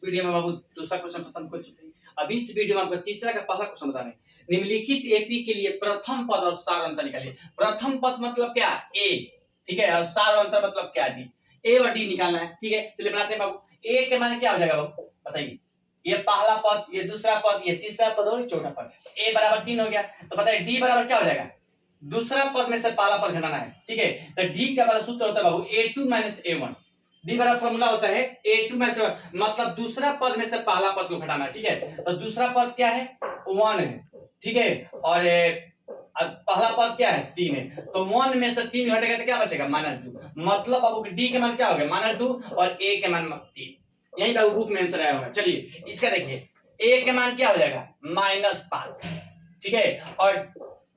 Video में बाबू दूसरा question खत्म कर चुके हैं। अब इस वीडियो में आपको तीसरा का पहला क्वेश्चन बता रहे हैं। निम्नलिखित एपी के लिए प्रथम पद और सार अंतर निकालिए। प्रथम पद मतलब क्या? ए, ठीक है, और सार अंतर मतलब क्या? डी। ए और डी निकालना है, ठीक है। चलिए बनाते हैं बाबू। ए के मान क्या हो जाएगा बाबू, बताइए। ये पहला पद, ये दूसरा पद, ये तीसरा पद और चौथा पद। ए बराबर 3 हो गया, तो बताइए डी बराबर क्या हो जाएगा? दूसरा पद में से पहला पद घटाना है, ठीक है। तो डी का बराबर सूत्र होता है बाबू a2 - a1। डी बराबर फॉर्मूला होता है a2 - a1, मतलब दूसरा पद में से पहला पद को घटाना है, ठीक है। तो दूसरा पद क्या है? 1 है, ठीक है। और पहला पद क्या है? 3 है। तो 1 में से 3 घटेगा तो क्या बचेगा? -2। मतलब बाबू डी के मान क्या हो गया? -2 और ए के मान 3। यही बाबू बुक में आंसर आया होगा। चलिए इसका देखिए, ए के मान क्या हो जाएगा? -5, ठीक है। और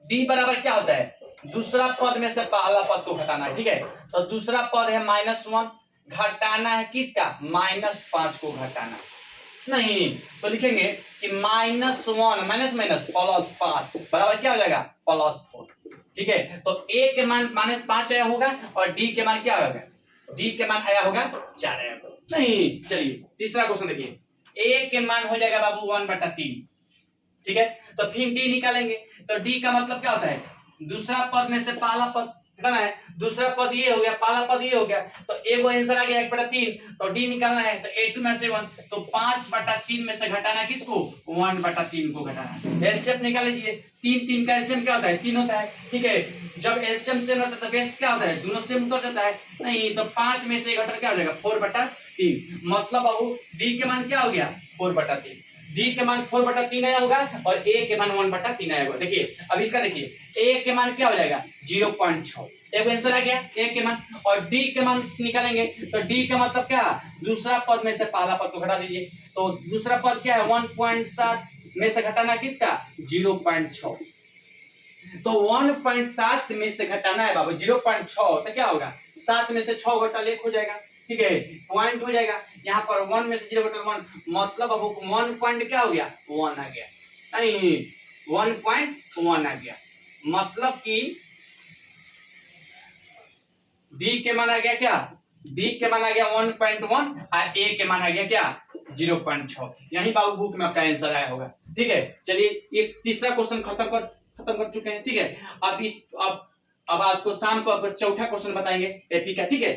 डी बराबर क्या होता है? दूसरा पद में से पहला पद को घटाना है, ठीक है। तो दूसरा पद है -1, घटाना है किसका? -5 को घटाना नहीं, तो लिखेंगे कि -1 माइनस माइनस +5 बराबर क्या हो जाएगा? +4, ठीक है। तो ए के मान -5 आया होगा और डी के मान क्या होगा? डी के मान आया होगा 4 आया होगा नहीं। चलिए तीसरा क्वेश्चन देखिए। ए के मान हो जाएगा बाबू 1/3, ठीक है। तो फिर डी निकालेंगे, तो डी का मतलब क्या होता है? दूसरा पद में से पहला पद घटाना है। दूसरा पद ये हो गया, पहला पद ये हो गया, तो ए को आंसर आ गया 1/3। तो डी निकालना है, तो a2 में से 1, तो 5/3 में से घटाना किसको? 1/3 को घटाना। एलसीएम निकाल लीजिए। 3 का एलसीएम क्या होता है? 3 होता है, ठीक है। जब एलसीएम सेम रहता है तो बेस क्या होता है? दोनों सेम उतर जाता है नहीं। तो 5 में से घटा क्या हो जाएगा? 4/3। मतलब बाबू डी के मान क्या हो गया? 4/3। डी के मान 4/3 आया होगा और ए के मान 1/3 आया होगा। देखिए अब इसका देखिए, ए के मान क्या हो जाएगा? 0.6, एक आंसर आ गया ए के मान। और डी के मान निकालेंगे, तो डी का मतलब क्या? दूसरा पद में से पहला पद को घटा दीजिए। तो दूसरा पद क्या है? 1.7 में से घटाना किसका? 0.6। तो 1.7 में से घटाना है बाबू 0.6, तो क्या होगा? 7 में से 6 घटा 1 हो जाएगा, ठीक है। पॉइंट हो जाएगा यहाँ पर 1 में से 0/1, मतलब अब 1 पॉइंट क्या हो गया? 1 आ गया नहीं, 1.1 आ गया। मतलब कि डी के मान आ गया क्या? डी के मान आ गया 1.1 और ए के मान आ गया क्या? 0.6। यही बाबू बुक में आपका आंसर आया होगा, ठीक है। चलिए ये तीसरा क्वेश्चन खत्म कर चुके हैं, ठीक है। अब आपको शाम को आपको चौथा क्वेश्चन बताएंगे एपी का, ठीक है।